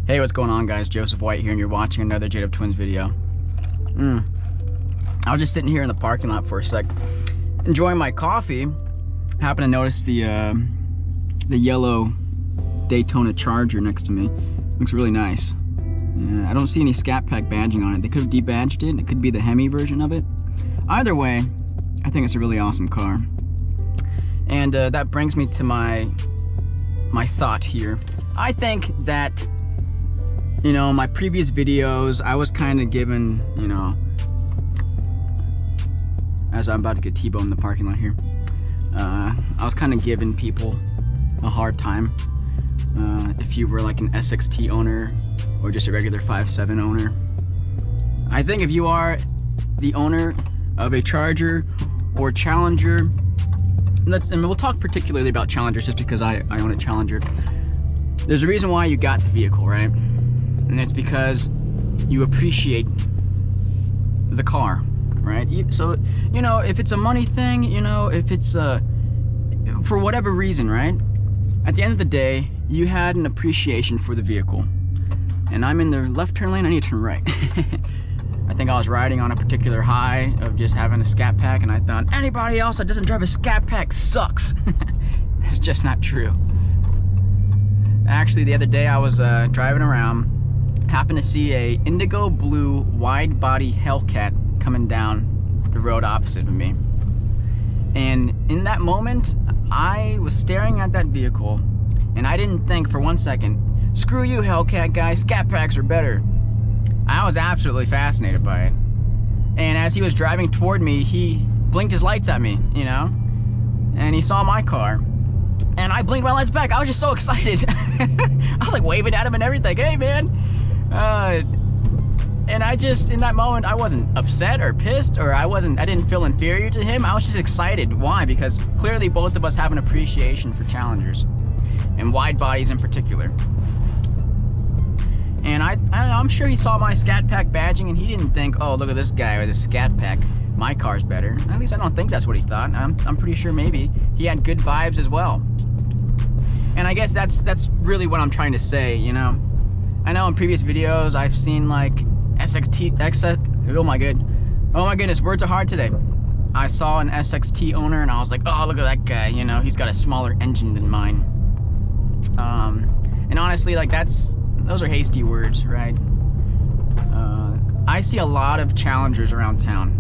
Hey, what's going on, guys? Joseph White here, and you're watching another JDub Twins video. I was just sitting here in the parking lot for a sec, enjoying my coffee. Happened to notice the yellow Daytona Charger next to me. Looks really nice. I don't see any Scat Pack badging on it. They could have debadged it. It could be the Hemi version of it. Either way, I think it's a really awesome car. And that brings me to my thought here. I think that, you know, my previous videos, I was kind of given, you know, as I'm about to get T-boned in the parking lot here, I was kind of giving people a hard time. If you were like an SXT owner or just a regular 5.7 owner. I think if you are the owner of a Charger or Challenger, and we'll talk particularly about Challengers just because I own a Challenger. There's a reason why you got the vehicle, right? And it's because you appreciate the car, right? So, you know, if it's a money thing, you know, if it's for whatever reason, right? At the end of the day, you had an appreciation for the vehicle. And I'm in the left turn lane, I need to turn right. I think I was riding on a particular high of just having a Scat Pack, and I thought, anybody else that doesn't drive a Scat Pack sucks. It's just not true. Actually, the other day I was driving around, happened to see a indigo blue wide body Hellcat coming down the road opposite of me. And in that moment, I was staring at that vehicle, and I didn't think for 1 second, screw you Hellcat guy, Scat Packs are better. I was absolutely fascinated by it. And as he was driving toward me, he blinked his lights at me, you know? And he saw my car. And I blinked my lights back. I was just so excited. I was like waving at him and everything. Hey, man. And I just, in that moment, I wasn't upset or pissed, or I didn't feel inferior to him. I was just excited. Why? Because clearly both of us have an appreciation for Challengers, and wide bodies in particular. And I'm sure he saw my Scat Pack badging, and he didn't think, oh, look at this guy with his Scat Pack, my car's better. At least I don't think that's what he thought. I'm pretty sure maybe he had good vibes as well. And I guess that's really what I'm trying to say, you know. I know in previous videos I've seen like oh my goodness, words are hard today. I saw an SXT owner and I was like, oh, look at that guy, you know, he's got a smaller engine than mine. And honestly, like those are hasty words, right? I see a lot of Challengers around town.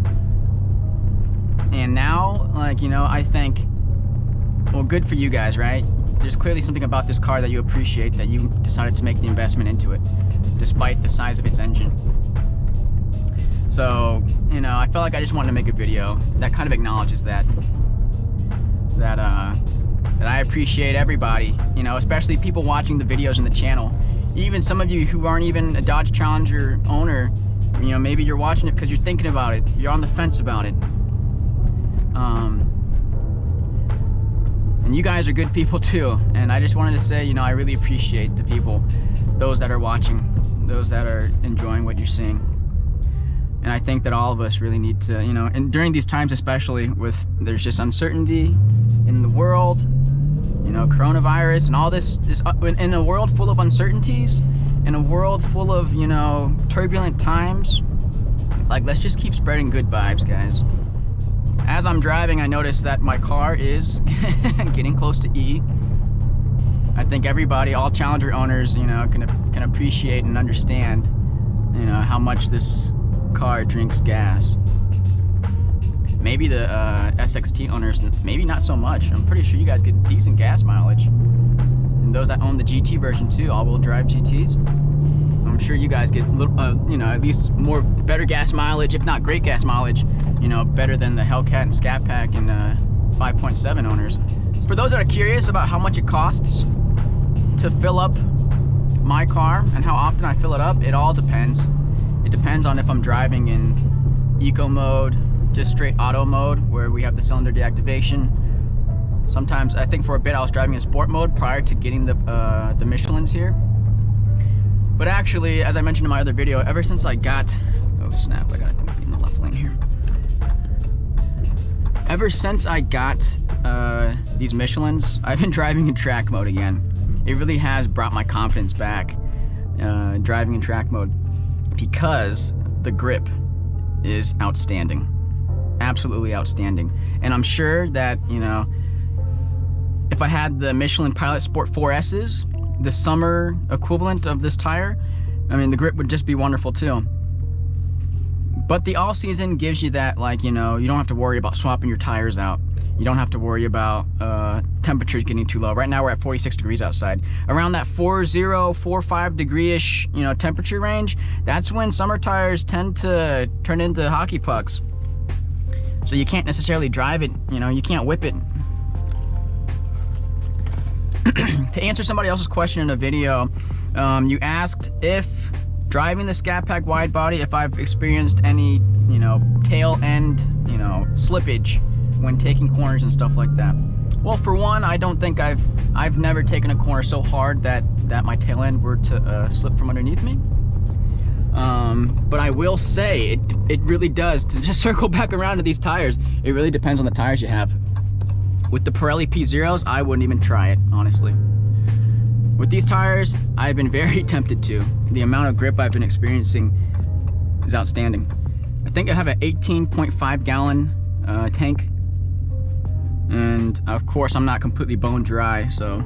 And now, like, you know, I think, well, good for you guys, right? There's clearly something about this car that you appreciate, that you decided to make the investment into it, despite the size of its engine. So, you know, I felt like I just wanted to make a video that kind of acknowledges that I appreciate everybody, you know, especially people watching the videos in the channel. Even some of you who aren't even a Dodge Challenger owner, you know, maybe you're watching it because you're thinking about it, you're on the fence about it. And you guys are good people too, and I just wanted to say, you know, I really appreciate the people, those that are watching, those that are enjoying what you're seeing. And I think that all of us really need to, you know, and during these times especially, with there's just uncertainty in the world, you know, coronavirus and all this in a world full of uncertainties, in a world full of, you know, turbulent times, like, let's just keep spreading good vibes, guys. As I'm driving, I noticed that my car is getting close to E. I think everybody, all Challenger owners, you know, can appreciate and understand, you know, how much this car drinks gas. Maybe the SXT owners, maybe not so much. I'm pretty sure you guys get decent gas mileage. And those that own the GT version too, all-wheel drive GTs, I'm sure you guys get, you know, at least better gas mileage, if not great gas mileage, you know, better than the Hellcat and Scat Pack and 5.7 owners. For those that are curious about how much it costs to fill up my car and how often I fill it up, it all depends. It depends on if I'm driving in eco mode, just straight auto mode, where we have the cylinder deactivation. Sometimes, I think for a bit I was driving in sport mode prior to getting the Michelins here. But actually, as I mentioned in my other video, ever since I got, oh snap, I gotta be in the left lane here. Ever since I got these Michelins, I've been driving in track mode again. It really has brought my confidence back. driving in track mode, because the grip is outstanding, absolutely outstanding. And I'm sure that, you know, if I had the Michelin Pilot Sport 4S's, the summer equivalent of this tire, I mean, the grip would just be wonderful too. But the all season gives you that, like, you know, you don't have to worry about swapping your tires out. You don't have to worry about temperatures getting too low. Right now we're at 46 degrees outside. Around that 45 degree-ish, you know, temperature range, that's when summer tires tend to turn into hockey pucks. So you can't necessarily drive it, you know, you can't whip it. To answer somebody else's question in a video, you asked if driving the Scat Pack wide body, if I've experienced any, you know, tail end, you know, slippage when taking corners and stuff like that. Well, for one, I don't think I've never taken a corner so hard that my tail end were to slip from underneath me. But I will say it really does, to just circle back around to these tires, it really depends on the tires you have. With the Pirelli P0s, I wouldn't even try it, honestly. With these tires, I've been very tempted to. The amount of grip I've been experiencing is outstanding. I think I have an 18.5 gallon tank. And of course, I'm not completely bone dry, so.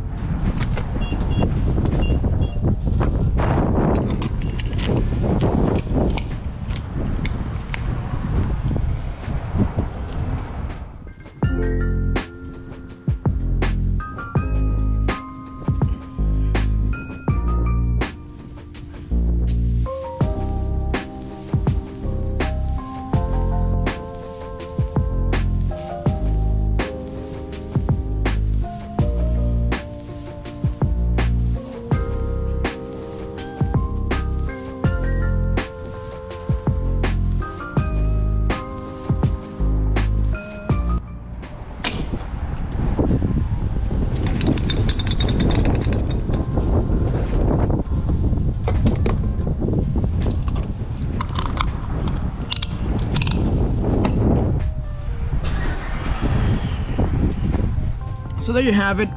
So there you have it,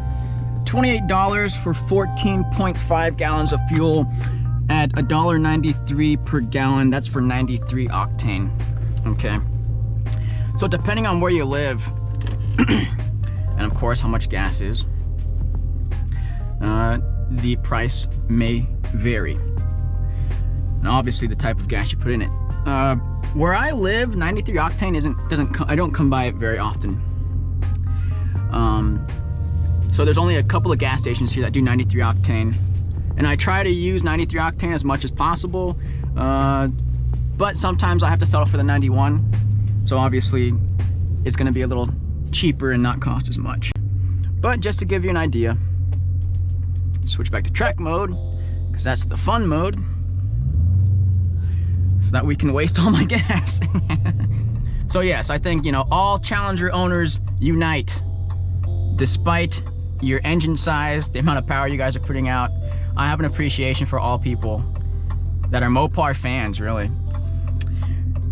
$28 for 14.5 gallons of fuel at $1.93 per gallon. That's for 93 octane, okay? So depending on where you live, and of course how much gas is, the price may vary. And obviously the type of gas you put in it. Where I live, 93 octane I don't come by it very often. So there's only a couple of gas stations here that do 93 octane, and I try to use 93 octane as much as possible, but sometimes I have to settle for the 91, so obviously it's going to be a little cheaper and not cost as much. But just to give you an idea, switch back to track mode, because that's the fun mode, so that we can waste all my gas. So yes, I think, you know, all Challenger owners unite. Despite your engine size, the amount of power you guys are putting out, I have an appreciation for all people that are Mopar fans, really.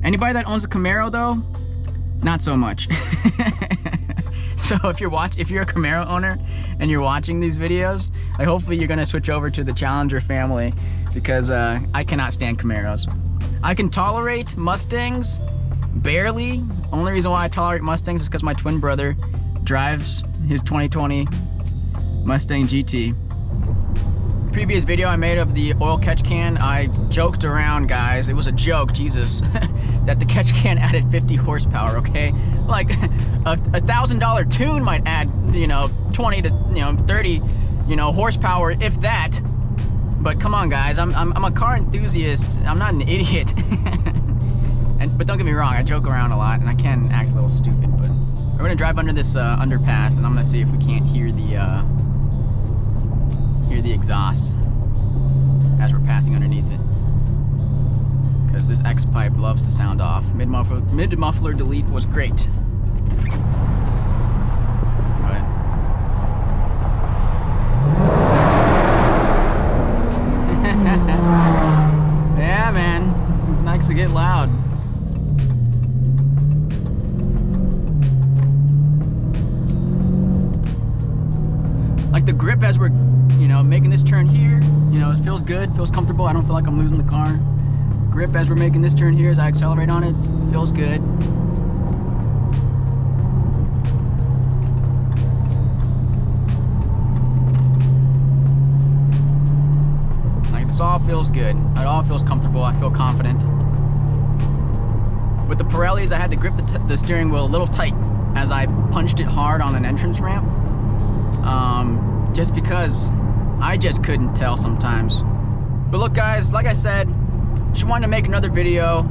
Anybody that owns a Camaro though, not so much. So if you're a Camaro owner and you're watching these videos, like, hopefully you're gonna switch over to the Challenger family, because I cannot stand Camaros. I can tolerate Mustangs, barely. Only reason why I tolerate Mustangs is because my twin brother drives his 2020 Mustang GT. Previous video I made of the oil catch can, I joked around, guys, it was a joke, Jesus, that the catch can added 50 horsepower, okay? Like, a $1,000 tune might add, you know, 20 to, you know, 30, you know, horsepower, if that. But come on, guys, I'm a car enthusiast, I'm not an idiot. But don't get me wrong, I joke around a lot, and I can act a little stupid, but we're gonna drive under this underpass, and I'm gonna see if we can't hear the exhaust as we're passing underneath it, because this X pipe loves to sound off. Mid muffler delete was great, but yeah, man, it likes to get loud. Like the grip as we're, you know, making this turn here, you know, it feels good, feels comfortable. I don't feel like I'm losing the car. Grip as we're making this turn here as I accelerate on it, feels good. Like, this all feels good. It all feels comfortable. I feel confident. With the Pirellis, I had to grip the steering wheel a little tight as I punched it hard on an entrance ramp. Just because I just couldn't tell sometimes. But look guys, like I said, just wanted to make another video.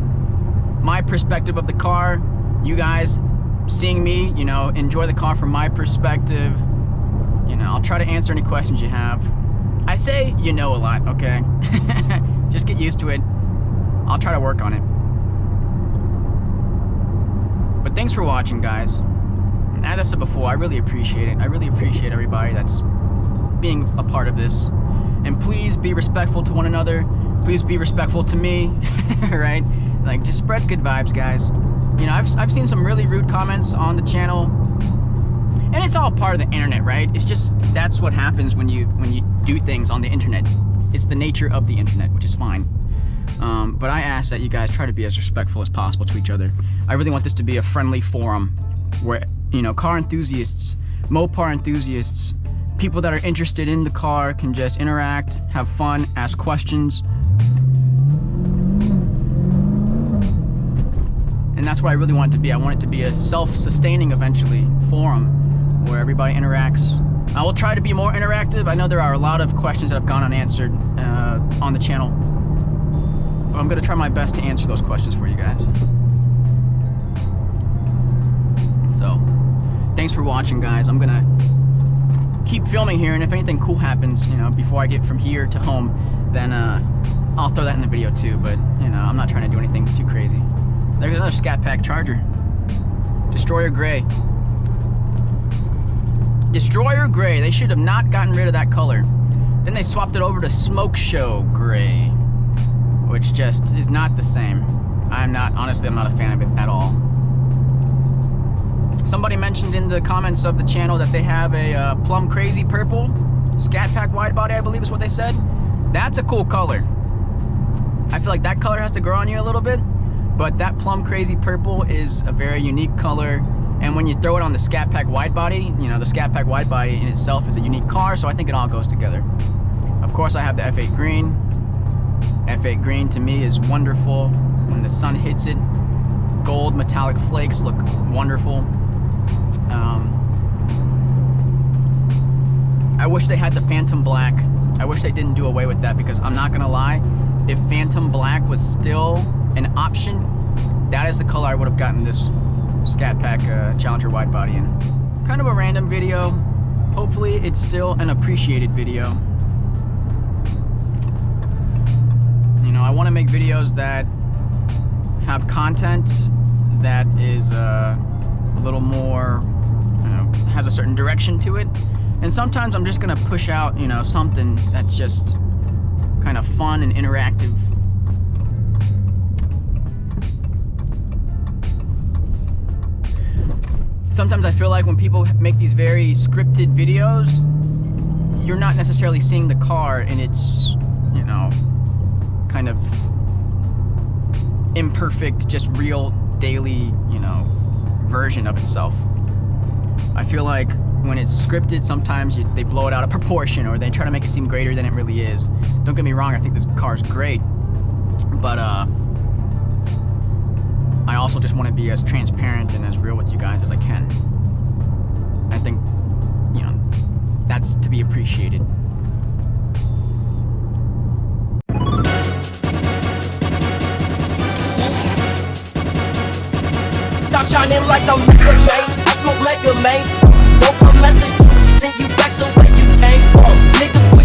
My perspective of the car. You guys seeing me, you know, enjoy the car from my perspective. You know, I'll try to answer any questions you have. I say you know a lot, okay? Just get used to it. I'll try to work on it. But thanks for watching, guys. And as I said before, I really appreciate it. I really appreciate everybody that's being a part of this. And please be respectful to one another. Please be respectful to me, right? Like, just spread good vibes, guys. You know, I've seen some really rude comments on the channel. And it's all part of the internet, right? It's just, that's what happens when you do things on the internet. It's the nature of the internet, which is fine. But I ask that you guys try to be as respectful as possible to each other. I really want this to be a friendly forum where, you know, car enthusiasts, Mopar enthusiasts, people that are interested in the car can just interact, have fun, ask questions. And that's what I really want it to be. I want it to be a self-sustaining, eventually, forum where everybody interacts. I will try to be more interactive. I know there are a lot of questions that have gone unanswered on the channel. But I'm going to try my best to answer those questions for you guys. So, thanks for watching, guys. I'm going to keep filming here, and if anything cool happens, you know, before I get from here to home, then I'll throw that in the video too. But, you know, I'm not trying to do anything too crazy. There's another Scat Pack Charger. Destroyer Gray. Destroyer Gray. They should have not gotten rid of that color. Then they swapped it over to Smoke Show Gray, which just is not the same. Honestly, I'm not a fan of it at all. Somebody mentioned in the comments of the channel that they have a Plum Crazy Purple Scat Pack Widebody, I believe is what they said. That's a cool color. I feel like that color has to grow on you a little bit, but that Plum Crazy Purple is a very unique color. And when you throw it on the Scat Pack Widebody, you know, the Scat Pack Widebody in itself is a unique car, so I think it all goes together. Of course, I have the F8 Green. F8 Green to me is wonderful. When the sun hits it, gold metallic flakes look wonderful. I wish they had the Phantom Black. I wish they didn't do away with that, because I'm not gonna lie, if Phantom Black was still an option, that is the color I would have gotten this Scat Pack Challenger Widebody in. Kind of a random video. Hopefully it's still an appreciated video. You know, I want to make videos that have content that is a little more, you know, has a certain direction to it. And sometimes I'm just gonna push out, you know, something that's just kind of fun and interactive. Sometimes I feel like when people make these very scripted videos, you're not necessarily seeing the car in its, you know, kind of imperfect, just real daily, you know, version of itself. I feel like when it's scripted, sometimes they blow it out of proportion, or they try to make it seem greater than it really is. Don't get me wrong, I think this car's great, but I also just want to be as transparent and as real with you guys as I can. I think, you know, that's to be appreciated. Stop shining like I'm Mega Man. I smoke Mega Man. Don't come let the send you back to where you came from. Niggas